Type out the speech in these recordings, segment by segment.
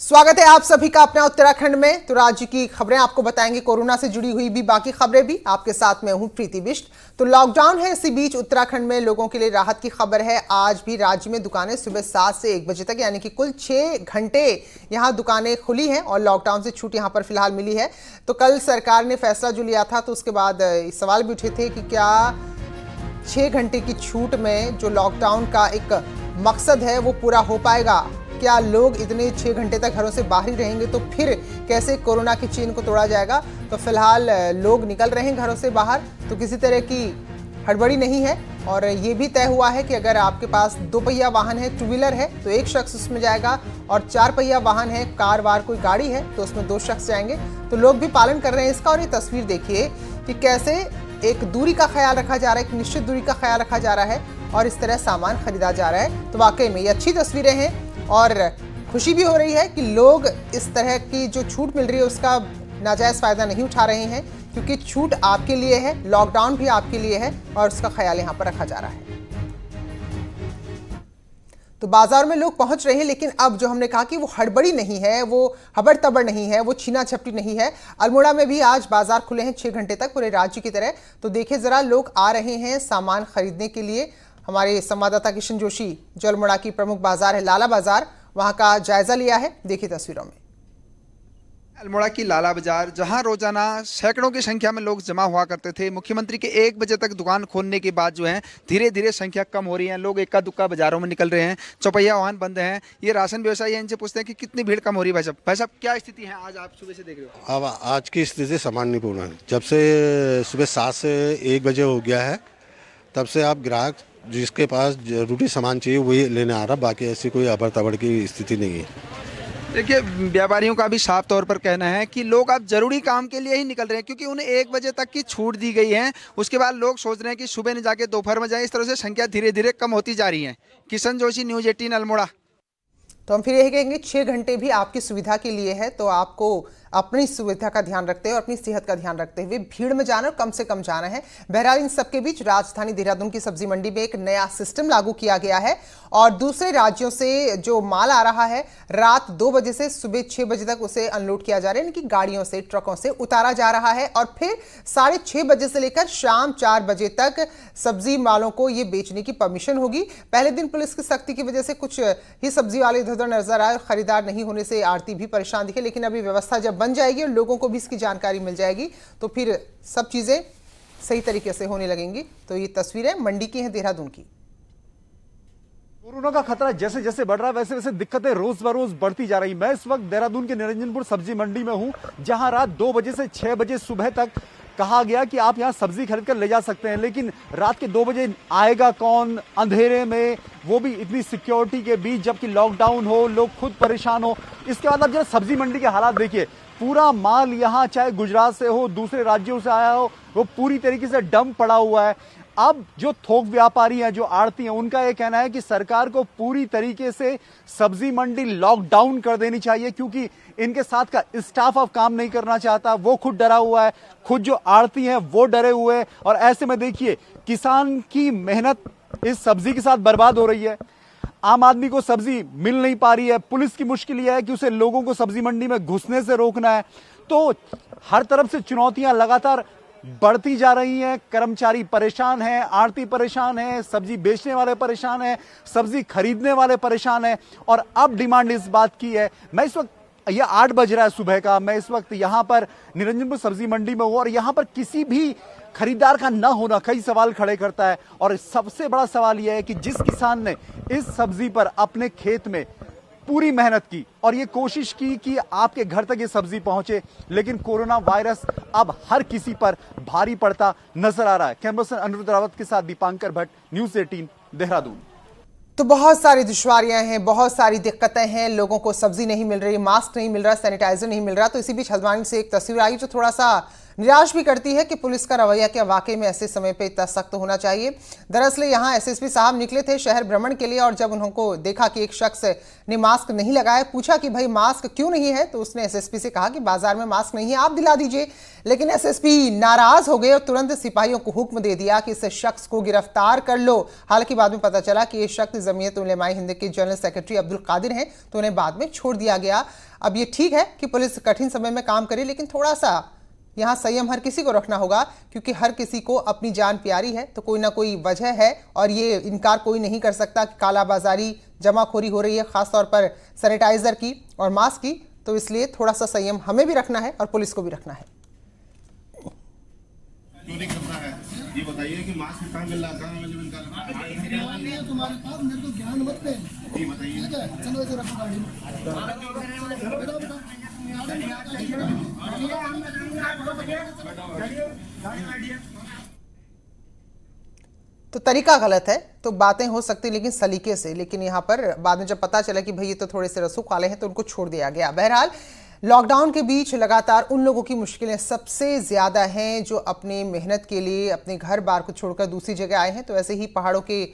स्वागत है आप सभी का अपना उत्तराखंड में। तो राज्य की खबरें आपको बताएंगे, कोरोना से जुड़ी हुई भी बाकी खबरें भी। आपके साथ में हूं प्रीति बिष्ट। तो लॉकडाउन है, इसी बीच उत्तराखंड में लोगों के लिए राहत की खबर है। आज भी राज्य में दुकानें सुबह 7 से 1 बजे तक यानी कि कुल 6 घंटे यहां दुकानें खुली हैं और लॉकडाउन से छूट यहां पर फिलहाल मिली है। तो कल सरकार ने फैसला जो लिया था तो उसके बाद सवाल भी उठे थे कि क्या 6 घंटे की छूट में जो लॉकडाउन का एक मकसद है वो पूरा हो पाएगा। क्या लोग इतने 6 घंटे तक घरों से बाहर ही रहेंगे तो फिर कैसे कोरोना की चेन को तोड़ा जाएगा। तो फिलहाल लोग निकल रहे हैं घरों से बाहर, तो किसी तरह की हड़बड़ी नहीं है। और ये भी तय हुआ है कि अगर आपके पास 2 पहिया वाहन है, 2 व्हीलर है, तो 1 शख्स उसमें जाएगा, और 4 पहिया वाहन है, कार वार कोई गाड़ी है, तो उसमें 2 शख्स जाएंगे। तो लोग भी पालन कर रहे हैं इसका। और ये तस्वीर देखिए कि कैसे एक दूरी का ख्याल रखा जा रहा है, एक निश्चित दूरी का ख्याल रखा जा रहा है और इस तरह सामान खरीदा जा रहा है। तो वाकई में ये अच्छी तस्वीरें हैं और खुशी भी हो रही है कि लोग इस तरह की जो छूट मिल रही है उसका नाजायज़ फ़ायदा नहीं उठा रहे हैं, क्योंकि छूट आपके लिए है, लॉकडाउन भी आपके लिए है और उसका ख्याल यहाँ पर रखा जा रहा है। तो बाजार में लोग पहुंच रहे हैं, लेकिन अब जो हमने कहा कि वो हड़बड़ी नहीं है, वो हबड़ तबड़ नहीं है, वो छीना झपटी नहीं है। अल्मोड़ा में भी आज बाजार खुले हैं 6 घंटे तक, पूरे राज्य की तरह। तो देखिए जरा, लोग आ रहे हैं सामान खरीदने के लिए। हमारे संवाददाता किशन जोशी जो अल्मोड़ा की प्रमुख बाजार है लाला बाजार, वहां का जायजा लिया है, देखिए तस्वीरों में। अल्मोड़ा की लाला बाजार, जहां रोजाना सैकड़ों की संख्या में लोग जमा हुआ करते थे, मुख्यमंत्री के 1 बजे तक दुकान खोलने के बाद जो है धीरे धीरे संख्या कम हो रही है। लोग इक्का दुक्का बाजारों में निकल रहे हैं, चौपहिया वाहन बंद हैं। ये राशन व्यवसायी है, इनसे पूछते हैं कि कितनी भीड़ कम हो रही है। भाई साहब क्या स्थिति है आज, आप सुबह से देख रहे हो? अब आज की स्थिति सामान्यपूर्ण है। जब से सुबह 7 से 1 बजे हो गया है, तब से आप ग्राहक जिसके पास जरूरी सामान चाहिए वही लेने आ रहा, बाकी ऐसी कोई अबड़ तबड़ की स्थिति नहीं है। देखिए, व्यापारियों का भी साफ तौर पर कहना है कि लोग अब जरूरी काम के लिए ही निकल रहे हैं, क्योंकि उन्हें 1 बजे तक की छूट दी गई है। उसके बाद लोग सोच रहे हैं कि सुबह न जाके दोपहर में जाए। इस तरह से संख्या धीरे धीरे कम होती जा रही है। किशन जोशी, न्यूज़ 18 अल्मोड़ा। तो हम फिर यही कहेंगे, 6 घंटे भी आपकी सुविधा के लिए है, तो आपको अपनी सुविधा का ध्यान रखते हुए, अपनी सेहत का ध्यान रखते हुए भीड़ में जाना और कम से कम जाना है। बहरहाल इन सबके बीच राजधानी देहरादून की सब्जी मंडी में एक नया सिस्टम लागू किया गया है और दूसरे राज्यों से जो माल आ रहा है रात 2 बजे से सुबह 6 बजे तक उसे अनलोड किया जा रहा है, यानी कि गाड़ियों से, ट्रकों से उतारा जा रहा है और फिर 6:30 बजे से लेकर शाम 4 बजे तक सब्जी वालों को ये बेचने की परमिशन होगी। पहले दिन पुलिस की सख्ती की वजह से कुछ ही सब्जी वाले इधर उधर नजर आए, खरीदार नहीं होने से आड़ती भी परेशान दिखे, लेकिन अभी व्यवस्था जब बन जाएगी और लोगों को भी इसकी जानकारी मिल जाएगी तो फिर सब चीजें सही तरीके से होने लगेंगी। तो ये तस्वीरें मंडी की हैं, देहरादून की। कोरोना का खतरा जैसे जैसे बढ़ रहा है वैसे वैसे दिक्कतें रोज बरोज बढ़ती जा रही। मैं इस वक्त देहरादून के निरंजनपुर सब्जी मंडी में हूं, जहां रात 2 बजे से 6 बजे सुबह तक कहा गया कि आप यहां सब्जी खरीद कर ले जा सकते हैं, लेकिन रात के 2 बजे आएगा कौन, अंधेरे में, वो भी इतनी सिक्योरिटी के बीच, जबकि लॉकडाउन हो, लोग खुद परेशान हो। इसके बाद अब जरा सब्जी मंडी के हालात देखिए। पूरा माल यहाँ चाहे गुजरात से हो, दूसरे राज्यों से आया हो, वो पूरी तरीके से डंप पड़ा हुआ है। अब जो थोक व्यापारी हैं, जो आड़ती हैं, उनका यह कहना है कि सरकार को पूरी तरीके से सब्जी मंडी लॉकडाउन कर देनी चाहिए, क्योंकि इनके साथ का स्टाफ अब काम नहीं करना चाहता। वो खुद डरा हुआ है, खुद जो आड़ती हैं वो डरे हुए हैं। और ऐसे में देखिए, किसान की मेहनत इस सब्जी के साथ बर्बाद हो रही है। आम आदमी को सब्जी मिल नहीं पा रही है। पुलिस की मुश्किल यह है कि उसे लोगों को सब्जी मंडी में घुसने से रोकना है। तो हर तरफ से चुनौतियां लगातार बढ़ती जा रही हैं। कर्मचारी परेशान हैं, आड़ती परेशान हैं, सब्जी बेचने वाले परेशान हैं, सब्जी खरीदने वाले परेशान हैं। और अब डिमांड इस बात की है, मैं इस वक्त, ये 8 बज रहा है सुबह का, मैं इस वक्त यहां पर निरंजनपुर सब्जी मंडी में हूं और यहां पर किसी भी खरीदार का ना होना कई सवाल खड़े करता है। और सबसे बड़ा सवाल यह है कि जिस किसान ने इस सब्जी पर अपने खेत में पूरी मेहनत की और ये कोशिश की कि आपके घर तक ये सब्जी पहुंचे, लेकिन कोरोना वायरस अब हर किसी पर भारी पड़ता नजर आ रहा है। कैमरा पर्सन अनिरुद्ध रावत के साथ दीपांकर भट्ट, न्यूज़ 18 देहरादून। तो बहुत सारी दुश्वारियां हैं, बहुत सारी दिक्कतें हैं, लोगों को सब्जी नहीं मिल रही, मास्क नहीं मिल रहा, सैनिटाइजर नहीं मिल रहा। तो इसी बीच हल्द्वानी से एक तस्वीर आई जो थोड़ा सा निराश भी करती है कि पुलिस का रवैया क्या वाकई में ऐसे समय पे इतना सख्त होना चाहिए। दरअसल यहाँ एसएसपी साहब निकले थे शहर भ्रमण के लिए और जब उनको देखा कि एक शख्स ने मास्क नहीं लगाया, पूछा कि भाई मास्क क्यों नहीं है, तो उसने एसएसपी से कहा कि बाजार में मास्क नहीं है, आप दिला दीजिए। लेकिन एसएसपी नाराज हो गए और तुरंत सिपाहियों को हुक्म दे दिया कि इस शख्स को गिरफ्तार कर लो। हालांकि बाद में पता चला कि ये शख्स जमीयत उलेमाए हिंद के जनरल सेक्रेटरी अब्दुल कादिर हैं, तो उन्हें बाद में छोड़ दिया गया। अब ये ठीक है कि पुलिस कठिन समय में काम करे, लेकिन थोड़ा सा यहाँ संयम हर किसी को रखना होगा, क्योंकि हर किसी को अपनी जान प्यारी है, तो कोई ना कोई वजह है और ये इनकार कोई नहीं कर सकता कि कालाबाजारी जमाखोरी हो रही है, खासतौर पर सैनिटाइजर की और मास्क की। तो इसलिए थोड़ा सा संयम हमें भी रखना है और पुलिस को भी रखना है। क्यों नहीं करना है ये बताइए कि मास्क कहाँ मिल रहा है, कहाँ अवेलेबल कर रहा है तुम्हारे पास, मेरे को ज्ञान मत दे। जी बताइए। ठीक है, चलो इसे रखो गाड़ी में। तो तरीका गलत है तो बातें हो सकती लेकिन सलीके से, लेकिन यहाँ पर बाद में जब पता चला कि भाई ये तो थोड़े से रसूख वाले हैं तो उनको छोड़ दिया गया। बहरहाल लॉकडाउन के बीच लगातार उन लोगों की मुश्किलें सबसे ज्यादा हैं जो अपनी मेहनत के लिए अपने घर बार को छोड़कर दूसरी जगह आए हैं। तो ऐसे ही पहाड़ों के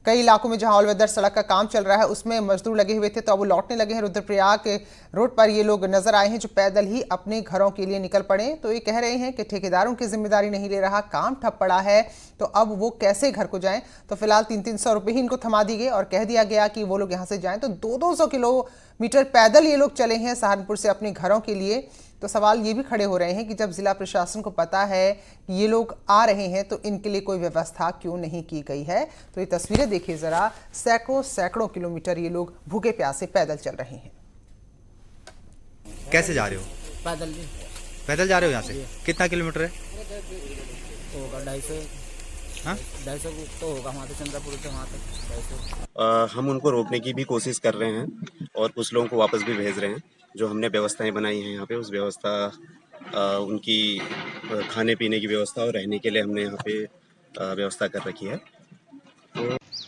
कई इलाकों में जहां ऑल वेदर सड़क का काम चल रहा है उसमें मजदूर लगे हुए थे, तो अब वो लौटने लगे हैं। रुद्रप्रयाग के रोड पर ये लोग नजर आए हैं जो पैदल ही अपने घरों के लिए निकल पड़े। तो ये कह रहे हैं कि ठेकेदारों की जिम्मेदारी नहीं ले रहा, काम ठप पड़ा है, तो अब वो कैसे घर को जाएं। तो फिलहाल 300-300 रुपये ही इनको थमा दी गई और कह दिया गया कि वो लोग यहाँ से जाएं। तो 200-200 किलोमीटर पैदल ये लोग चले हैं सहारनपुर से अपने घरों के लिए। तो सवाल ये भी खड़े हो रहे हैं कि जब जिला प्रशासन को पता है कि ये लोग आ रहे हैं तो इनके लिए कोई व्यवस्था क्यों नहीं की गई है। तो ये तस्वीरें देखिए जरा, सैकड़ों किलोमीटर ये लोग भूखे प्यासे पैदल चल रहे हैं। कैसे जा रहे हो? पैदल। पैदल जा रहे हो यहाँ से? कितना किलोमीटर है? होगा 250। हाँ 250 तो होगा वहाँ से, चंद्रपुर से वहाँ तक 250। हम उनको रोकने की भी कोशिश कर रहे हैं और कुछ लोगों को वापस भी भेज रहे हैं। जो हमने व्यवस्थाएं बनाई हैं यहाँ पे, उस व्यवस्था उनकी खाने पीने की व्यवस्था और रहने के लिए हमने यहाँ पे व्यवस्था कर रखी है।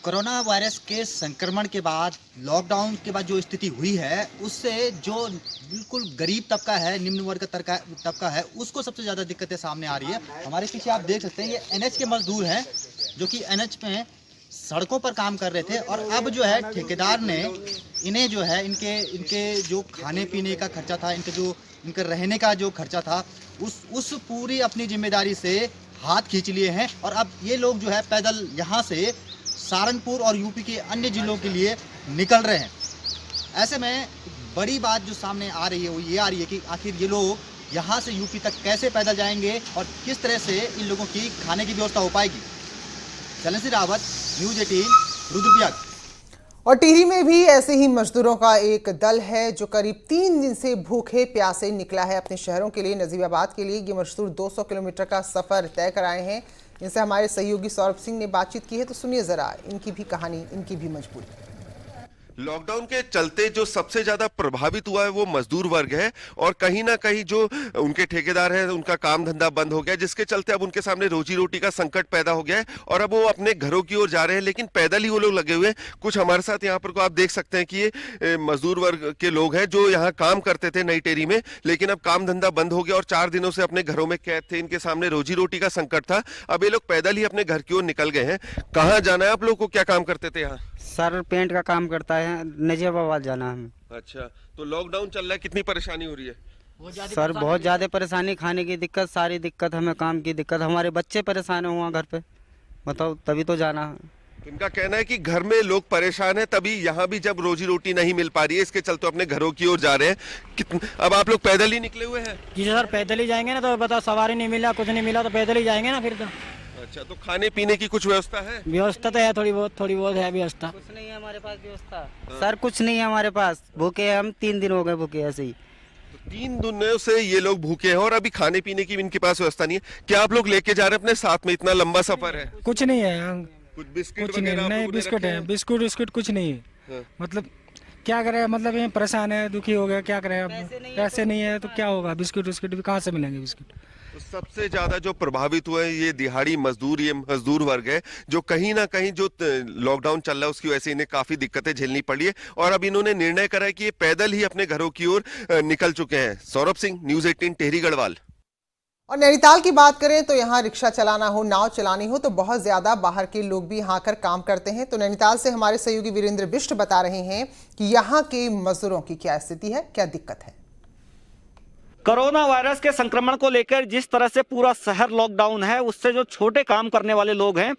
कोरोना वायरस के संक्रमण के बाद, लॉकडाउन के बाद जो स्थिति हुई है उससे जो बिल्कुल गरीब तबका है, निम्न वर्ग का तबका है, उसको सबसे ज़्यादा दिक्कतें सामने आ रही है। हमारे पीछे आप देख सकते हैं ये एनएच के मजदूर हैं जो कि एनएच में सड़कों पर काम कर रहे थे और अब जो है ठेकेदार ने इन्हें जो है इनके जो खाने पीने का खर्चा था, इनके रहने का जो खर्चा था, उस पूरी अपनी जिम्मेदारी से हाथ खींच लिए हैं और अब ये लोग जो है पैदल यहाँ से सहारनपुर और यूपी के अन्य जिलों के लिए निकल रहे हैं। ऐसे में बड़ी बात जो सामने आ रही है वो ये आ रही है कि आखिर ये लोग यहाँ से यूपी तक कैसे पैदल जाएंगे और किस तरह से इन लोगों की खाने की व्यवस्था हो पाएगी। चलन सिंह रावत, न्यूज़ 18, रुद्रप्रयाग। और टिहरी में भी ऐसे ही मजदूरों का एक दल है जो करीब 3 दिन से भूखे प्यासे निकला है अपने शहरों के लिए, नजीबाबाद के लिए। ये मजदूर 200 किलोमीटर का सफर तय कराए हैं। इनसे हमारे सहयोगी सौरभ सिंह ने बातचीत की है, तो सुनिए जरा इनकी भी कहानी, इनकी भी मजबूरी। लॉकडाउन के चलते जो सबसे ज्यादा प्रभावित हुआ है वो मजदूर वर्ग है और कहीं ना कहीं जो उनके ठेकेदार हैं उनका काम धंधा बंद हो गया, जिसके चलते अब उनके सामने रोजी रोटी का संकट पैदा हो गया है और अब वो अपने घरों की ओर जा रहे हैं, लेकिन पैदल ही वो लोग लगे हुए हैं। कुछ हमारे साथ यहाँ पर को आप देख सकते हैं कि ये मजदूर वर्ग के लोग हैं जो यहाँ काम करते थे नई टेरी में, लेकिन अब काम धंधा बंद हो गया और 4 दिनों से अपने घरों में कैद थे। इनके सामने रोजी रोटी का संकट था। अब ये लोग पैदल ही अपने घर की ओर निकल गए हैं। कहाँ जाना है आप लोग को? क्या काम करते थे यहाँ? सर पेंट का काम करता है, नजीबाबाद जाना है। अच्छा, तो लॉकडाउन चल रहा है, कितनी परेशानी हो रही है? सर बहुत ज्यादा परेशानी, खाने की दिक्कत, सारी दिक्कत, हमें काम की दिक्कत, हमारे बच्चे परेशान हुआ घर पे, बताओ तभी तो जाना है। इनका कहना है कि घर में लोग परेशान हैं, तभी यहाँ भी जब रोजी रोटी नहीं मिल पा रही है इसके चलते अपने घरों की ओर जा रहे हैं। अब आप लोग पैदल ही निकले हुए हैं? जी सर, पैदल ही जाएंगे ना, तो बताओ सवारी नहीं मिला, कुछ नहीं मिला, तो पैदल ही जाएंगे ना फिर तो। अच्छा, तो खाने पीने की कुछ व्यवस्था है? व्यवस्था तो है, थोड़ी बहुत है व्यवस्था। कुछ नहीं है हमारे पास व्यवस्था। सर कुछ नहीं है हमारे पास, भूखे हम 3 दिन हो गए भूखे ऐसे ही। तो 3 दिनों से ये लोग भूखे हैं और अभी खाने पीने की इनके पास व्यवस्था नहीं है। क्या आप लोग लेके जा रहे हैं अपने साथ में? इतना लंबा सफर है। कुछ नहीं है, कुछ बिस्किट कुछ नहीं, बिस्कुट है, बिस्कुट कुछ नहीं है। मतलब क्या करे, मतलब ये परेशान है, दुखी हो गया, क्या करे। अब पैसे नहीं है तो क्या होगा, बिस्कुट भी कहाँ से मिलेंगे बिस्कुट। तो सबसे ज्यादा जो प्रभावित हुए ये दिहाड़ी मजदूर, ये मजदूर वर्ग है जो कहीं ना कहीं जो लॉकडाउन चल रहा है उसकी वजह से इन्हें काफी दिक्कतें झेलनी पड़ी है और अब इन्होंने निर्णय करा है कि ये पैदल ही अपने घरों की ओर निकल चुके हैं। सौरभ सिंह, न्यूज़ 18, टिहरी गढ़वाल। और नैनीताल की बात करें तो यहाँ रिक्शा चलाना हो, नाव चलानी हो तो बहुत ज्यादा बाहर के लोग भी यहाँ आकर काम करते हैं। तो नैनीताल से हमारे सहयोगी वीरेंद्र बिष्ट बता रहे हैं कि यहाँ के मजदूरों की क्या स्थिति है, क्या दिक्कत है। कोरोना वायरस के संक्रमण को लेकर जिस तरह से पूरा शहर लॉकडाउन है, उससे जो छोटे काम करने वाले लोग हैं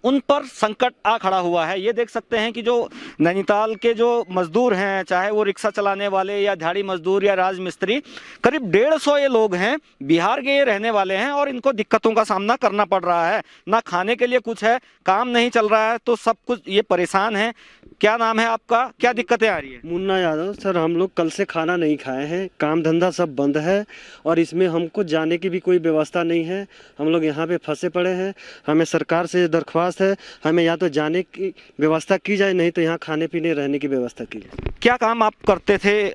उन पर संकट आ खड़ा हुआ है। ये देख सकते हैं कि जो नैनीताल के जो मजदूर हैं, चाहे वो रिक्शा चलाने वाले या दिहाड़ी मजदूर या राजमिस्त्री, करीब 150 ये लोग हैं, बिहार के ये रहने वाले हैं और इनको दिक्कतों का सामना करना पड़ रहा है। ना खाने के लिए कुछ है, काम नहीं चल रहा है, तो सब कुछ ये परेशान है। क्या नाम है आपका, क्या दिक्कतें आ रही है? मुन्ना यादव। सर, हम लोग कल से खाना नहीं खाए हैं, काम धंधा सब बंद है और इसमें हमको जाने की भी कोई व्यवस्था नहीं है। हम लोग यहाँ पे फंसे पड़े हैं। हमें सरकार से दरख्वास्त है, हमें या तो जाने की व्यवस्था की जाए, नहीं तो यहाँ खाने पीने रहने की व्यवस्था की जाए। क्या काम आप करते थे?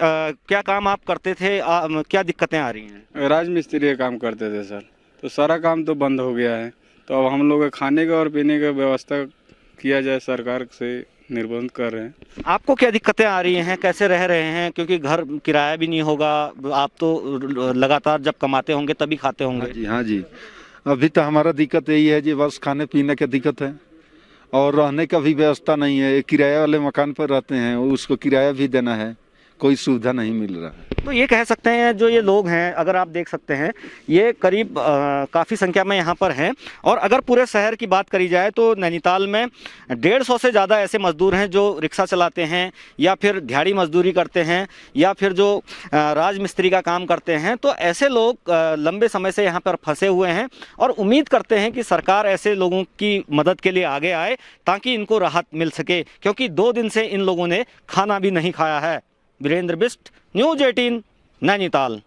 क्या दिक्कतें आ रही हैं? राजमिस्त्री का काम करते थे सर, तो सारा काम तो बंद हो गया है। तो अब हम लोग खाने का और पीने का व्यवस्था किया जाए, सरकार से निर्बंध कर रहे हैं। आपको क्या दिक्कतें आ रही हैं, कैसे रह रहे हैं? क्योंकि घर किराया भी नहीं होगा, आप तो लगातार जब कमाते होंगे तभी खाते होंगे। हाँ जी, अभी तो हमारा दिक्कत यही है जी, बस खाने पीने की दिक्कत है और रहने का भी व्यवस्था नहीं है। किराए वाले मकान पर रहते हैं, उसको किराया भी देना है, कोई सुविधा नहीं मिल रहा है। तो ये कह सकते हैं जो ये लोग हैं, अगर आप देख सकते हैं ये करीब काफ़ी संख्या में यहाँ पर हैं। और अगर पूरे शहर की बात करी जाए तो नैनीताल में 150 से ज़्यादा ऐसे मजदूर हैं जो रिक्शा चलाते हैं या फिर दिहाड़ी मजदूरी करते हैं या फिर जो राजमिस्त्री का काम करते हैं। तो ऐसे लोग लंबे समय से यहाँ पर फंसे हुए हैं और उम्मीद करते हैं कि सरकार ऐसे लोगों की मदद के लिए आगे आए ताकि इनको राहत मिल सके, क्योंकि 2 दिन से इन लोगों ने खाना भी नहीं खाया है। वीरेंद्र बिष्ट, न्यूज 18, नैनीताल।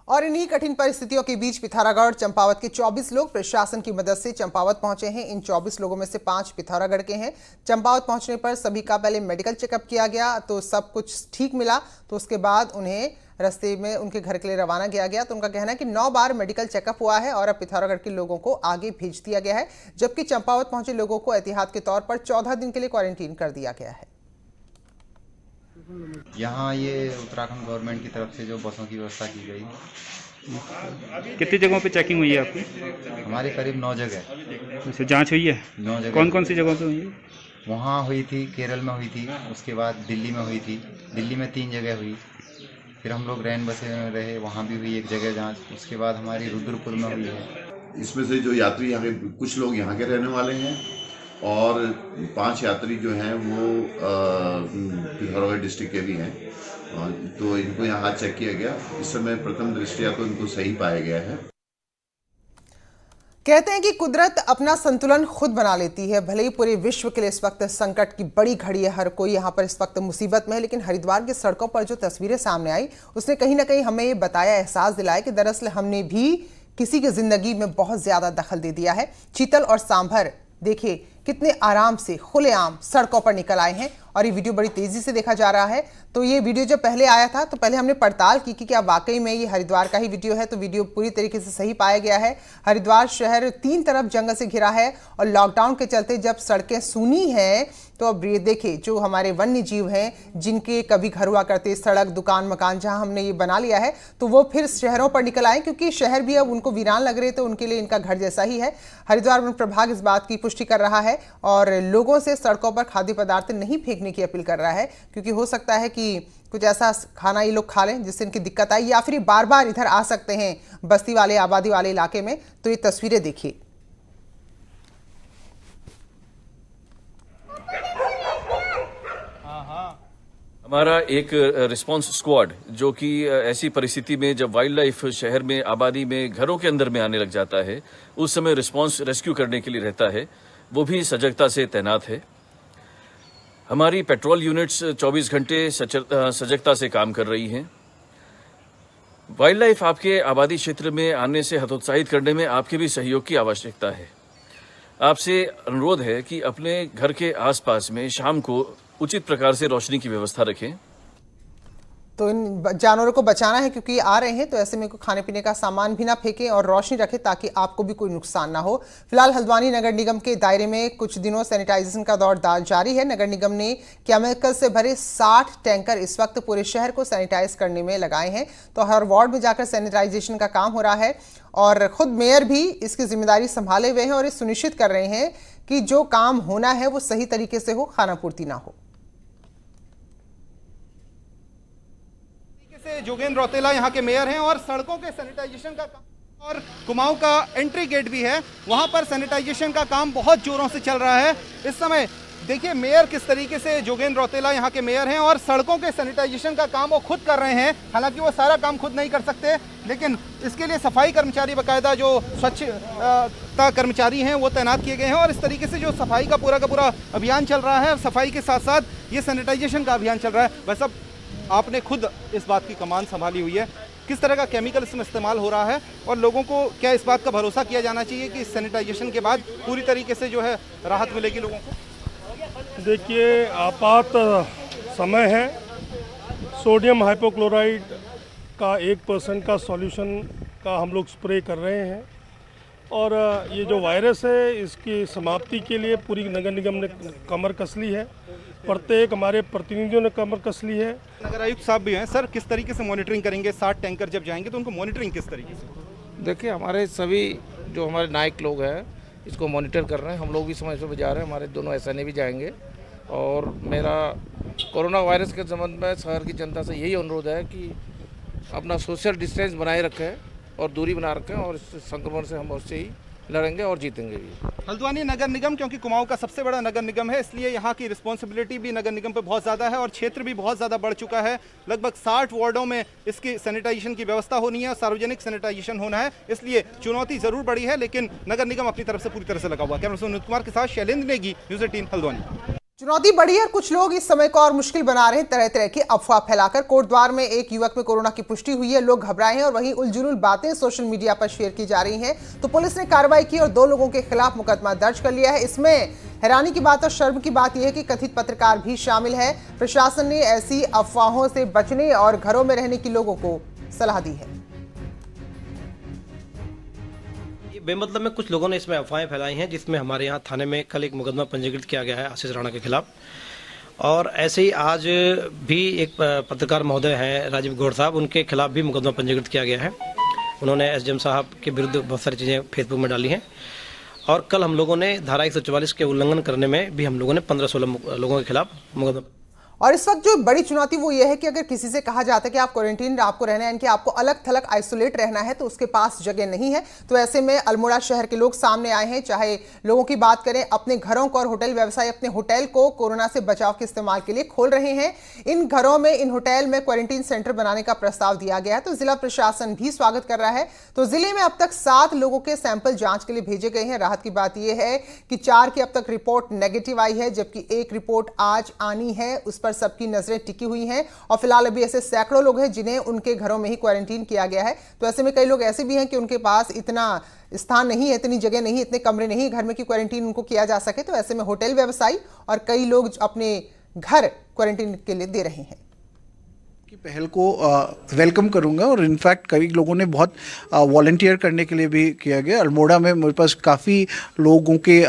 और इन्हीं कठिन परिस्थितियों के बीच पिथौरागढ़ चंपावत के 24 लोग प्रशासन की मदद से चंपावत पहुंचे हैं। इन 24 लोगों में से 5 पिथौरागढ़ के हैं। चंपावत पहुंचने पर सभी का पहले मेडिकल चेकअप किया गया, तो सब कुछ ठीक मिला। तो उसके बाद उन्हें रास्ते में उनके घर के लिए रवाना किया गया। तो उनका कहना है कि 9 बार मेडिकल चेकअप हुआ है और अब पिथौरागढ़ के लोगों को आगे भेज दिया गया है, जबकि चंपावत पहुंचे लोगों को एहतियात के तौर पर 14 दिन के लिए क्वारंटीन कर दिया गया है। यहाँ ये उत्तराखंड गवर्नमेंट की तरफ से जो बसों की व्यवस्था की गई। कितनी जगहों पे चेकिंग हुई है आपकी? हमारे करीब 9 जगह। वैसे जांच हुई है? 9 जगह। कौन कौन सी जगहों पे हुई है? वहाँ हुई थी, केरल में हुई थी, उसके बाद दिल्ली में हुई थी, दिल्ली में 3 जगह हुई। फिर हम लोग रैन बसे में रहे, वहाँ भी हुई 1 जगह जाँच। उसके बाद हमारी रुद्रपुर में हुई है। इसमें से जो यात्री यहाँ के, कुछ लोग यहाँ के रहने वाले हैं और 5 यात्री जो हैं वो पिथौरागढ़ डिस्ट्रिक्ट के भी हैं। तो इनको यहाँ हाथ चेक किया गया। इस समय प्रथम दृष्टया तो इनको सही पाया गया है। कहते हैं कि कुदरत अपना संतुलन खुद बना लेती है। भले ही पूरे विश्व के लिए इस वक्त संकट की बड़ी घड़ी है, हर कोई यहाँ पर इस वक्त मुसीबत में है, लेकिन हरिद्वार की सड़कों पर जो तस्वीरें सामने आई उसने कहीं ना कहीं हमें ये बताया, एहसास दिलाया कि दरअसल हमने भी किसी की जिंदगी में बहुत ज्यादा दखल दे दिया है। चीतल और सांभर देखिए कितने आराम से खुलेआम सड़कों पर निकल आए हैं और ये वीडियो बड़ी तेजी से देखा जा रहा है। तो ये वीडियो जब पहले आया था तो पहले हमने पड़ताल की कि क्या वाकई में ये हरिद्वार का ही वीडियो है, तो वीडियो पूरी तरीके से सही पाया गया है। हरिद्वार शहर 3 तरफ जंगल से घिरा है और लॉकडाउन के चलते जब सड़कें सूनी हैं तो अब ये देखिए जो हमारे वन्य जीव हैं जिनके कभी घर हुआ करते, सड़क दुकान मकान जहां हमने ये बना लिया है, तो वो फिर शहरों पर निकल आए क्योंकि शहर भी अब उनको वीरान लग रहे, तो उनके लिए इनका घर जैसा ही है। हरिद्वार वन प्रभाग इस बात की पुष्टि कर रहा है और लोगों से सड़कों पर खाद्य पदार्थ नहीं फेंकने की अपील कर रहा है, क्योंकि हो सकता है कि कुछ ऐसा खाना ये लोग खा लें जिससे इनकी दिक्कत आई, या फिर बार बार इधर आ सकते हैं बस्ती वाले आबादी वाले इलाके में। तो ये तस्वीरें देखिए। हमारा एक रिस्पांस स्क्वाड जो कि ऐसी परिस्थिति में जब वाइल्ड लाइफ शहर में आबादी में घरों के अंदर में आने लग जाता है उस समय रिस्पांस रेस्क्यू करने के लिए रहता है, वो भी सजगता से तैनात है। हमारी पेट्रोल यूनिट्स 24 घंटे सजगता से काम कर रही हैं। वाइल्ड लाइफ आपके आबादी क्षेत्र में आने से हतोत्साहित करने में आपके भी सहयोग की आवश्यकता है। आपसे अनुरोध है कि अपने घर के आसपास में शाम को उचित प्रकार से रोशनी की व्यवस्था रखें। तो इन जानवरों को बचाना है क्योंकि आ रहे हैं, तो ऐसे में कोई खाने पीने का सामान भी ना फेंकें और रोशनी रखें ताकि आपको भी कोई नुकसान ना हो। फिलहाल हल्द्वानी नगर निगम के दायरे में कुछ दिनों सैनिटाइजेशन का दौर जारी है। नगर निगम ने केमिकल से भरे 60 टैंकर इस वक्त पूरे शहर को सैनिटाइज करने में लगाए हैं। तो हर वार्ड में जाकर सैनिटाइजेशन का काम हो रहा है और खुद मेयर भी इसकी जिम्मेदारी संभाले हुए हैं और ये सुनिश्चित कर रहे हैं कि जो काम होना है वो सही तरीके से हो, खानापूर्ति ना हो। जोगेंद्र रौतेला यहाँ के मेयर हैं और सड़कों के सैनिटाइजेशन का काम और कुमाऊं का एंट्री गेट भी है, वहां पर सैनिटाइजेशन का काम बहुत जोरों से चल रहा है इस समय। देखिए मेयर किस तरीके से, जोगेंद्र रौतेला यहाँ के मेयर हैं और सड़कों के सैनिटाइजेशन का काम वो खुद कर रहे हैं। हालांकि वो सारा काम खुद नहीं कर सकते, लेकिन इसके लिए सफाई कर्मचारी बाकायदा जो स्वच्छता कर्मचारी हैं वो तैनात किए गए हैं और इस तरीके से जो सफाई का पूरा अभियान चल रहा है और सफाई के साथ साथ ये सैनिटाइजेशन का अभियान चल रहा है। वैसे आपने खुद इस बात की कमान संभाली हुई है, किस तरह का केमिकल इसमें इस्तेमाल हो रहा है और लोगों को क्या इस बात का भरोसा किया जाना चाहिए कि इस सैनिटाइजेशन के बाद पूरी तरीके से जो है राहत मिलेगी लोगों को? देखिए आपात समय है, सोडियम हाइपोक्लोराइड का 1% का सॉल्यूशन का हम लोग स्प्रे कर रहे हैं और ये जो वायरस है इसकी समाप्ति के लिए पूरी नगर निगम ने कमर कस ली है, प्रत्येक हमारे प्रतिनिधियों ने कमर कस ली है। नगर आयुक्त साहब भी हैं सर, किस तरीके से मॉनिटरिंग करेंगे? 60 टैंकर जब जाएंगे तो उनको मॉनिटरिंग किस तरीके से? देखिए हमारे सभी जो हमारे नायक लोग हैं इसको मॉनिटर कर रहे हैं, हम लोग भी समय से जा रहे हैं, हमारे दोनों SNA भी जाएंगे और मेरा कोरोना वायरस के संबंध में शहर की जनता से यही अनुरोध है कि अपना सोशल डिस्टेंस बनाए रखें और दूरी बना रखें और इस संक्रमण से हम अवश्य ही लड़ेंगे और जीतेंगे भी। हल्द्वानी नगर निगम क्योंकि कुमाऊं का सबसे बड़ा नगर निगम है, इसलिए यहाँ की रिस्पॉन्सिबिलिटी भी नगर निगम पे बहुत ज़्यादा है और क्षेत्र भी बहुत ज़्यादा बढ़ चुका है। लगभग 60 वार्डों में इसकी सैनिटाइजेशन की व्यवस्था होनी है, सार्वजनिक सैनिटाइजेशन होना है, इसलिए चुनौती ज़रूर बढ़ी है, लेकिन नगर निगम अपनी तरफ से पूरी तरह से लगा हुआ है। कैमरा पर्सन अनिल कुमार के साथ शैलेंद्र नेगी, न्यूज़ 18 हल्द्वानी। चुनौती बढ़ी है, कुछ लोग इस समय को और मुश्किल बना रहे हैं तरह तरह की अफवाह फैलाकर। कोटद्वार में एक युवक में कोरोना की पुष्टि हुई है, लोग घबराए हैं और वहीं उलझुल बातें सोशल मीडिया पर शेयर की जा रही हैं। तो पुलिस ने कार्रवाई की और 2 लोगों के खिलाफ मुकदमा दर्ज कर लिया है। इसमें हैरानी की बात और शर्म की बात यह है कि कथित पत्रकार भी शामिल है। प्रशासन ने ऐसी अफवाहों से बचने और घरों में रहने की लोगों को सलाह दी है। बेमतलब में कुछ लोगों ने इसमें अफवाहें फैलाई हैं, जिसमें हमारे यहाँ थाने में कल एक मुकदमा पंजीकृत किया गया है आशीष राणा के खिलाफ। और ऐसे ही आज भी एक पत्रकार महोदय हैं राजीव गौड़ साहब, उनके खिलाफ भी मुकदमा पंजीकृत किया गया है। उन्होंने SDM साहब के विरुद्ध बहुत सारी चीज़ें फेसबुक में डाली हैं और कल हम लोगों ने धारा 144 के उल्लंघन करने में भी हम लोगों ने 15-16 लोगों के खिलाफ मुकदमा। और इस वक्त जो बड़ी चुनौती वो ये है कि अगर किसी से कहा जाता है कि आप क्वारंटीन आपको रहना है, यानी कि आपको अलग थलग आइसोलेट रहना है, तो उसके पास जगह नहीं है। तो ऐसे में अल्मोड़ा शहर के लोग सामने आए हैं, चाहे लोगों की बात करें, अपने घरों को और होटल व्यवसायी अपने होटल को कोरोना से बचाव के इस्तेमाल के लिए खोल रहे हैं। इन घरों में, इन होटल में क्वारंटीन सेंटर बनाने का प्रस्ताव दिया गया है, तो जिला प्रशासन भी स्वागत कर रहा है। तो जिले में अब तक 7 लोगों के सैंपल जांच के लिए भेजे गए हैं। राहत की बात यह है कि 4 की अब तक रिपोर्ट नेगेटिव आई है, जबकि 1 रिपोर्ट आज आनी है, उस पर सबकी नजरें टिकी हुई हैं। और फिलहाल अभी ऐसे सैकड़ों लोग हैं जिन्हें उनके घरों में ही क्वारंटीन किया गया है। तो ऐसे में कई लोग ऐसे भी हैं कि उनके पास इतना स्थान नहीं है, इतनी जगह नहीं, इतने कमरे नहीं घर में कि क्वारंटीन उनको किया जा सके। तो ऐसे में होटल व्यवसायी और कई लोग अपने घर क्वारंटीन के लिए दे रहे हैं। पहल को वेलकम करूंगा और इनफैक्ट कई लोगों ने बहुत वॉलंटियर करने के लिए भी किया गया। अल्मोड़ा में मेरे पास काफ़ी लोगों के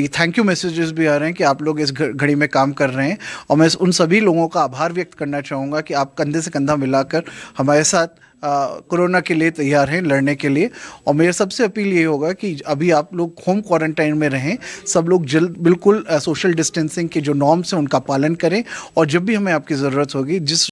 थैंक यू मैसेजेस भी आ रहे हैं कि आप लोग इस घड़ी में काम कर रहे हैं और मैं उन सभी लोगों का आभार व्यक्त करना चाहूँगा कि आप कंधे से कंधा मिलाकर हमारे साथ कोरोना के लिए तैयार हैं, लड़ने के लिए। और मेरा सबसे अपील ये होगा कि अभी आप लोग होम क्वारंटाइन में रहें, सब लोग बिल्कुल सोशल डिस्टेंसिंग के जो नॉर्म्स हैं उनका पालन करें और जब भी हमें आपकी ज़रूरत होगी, जिस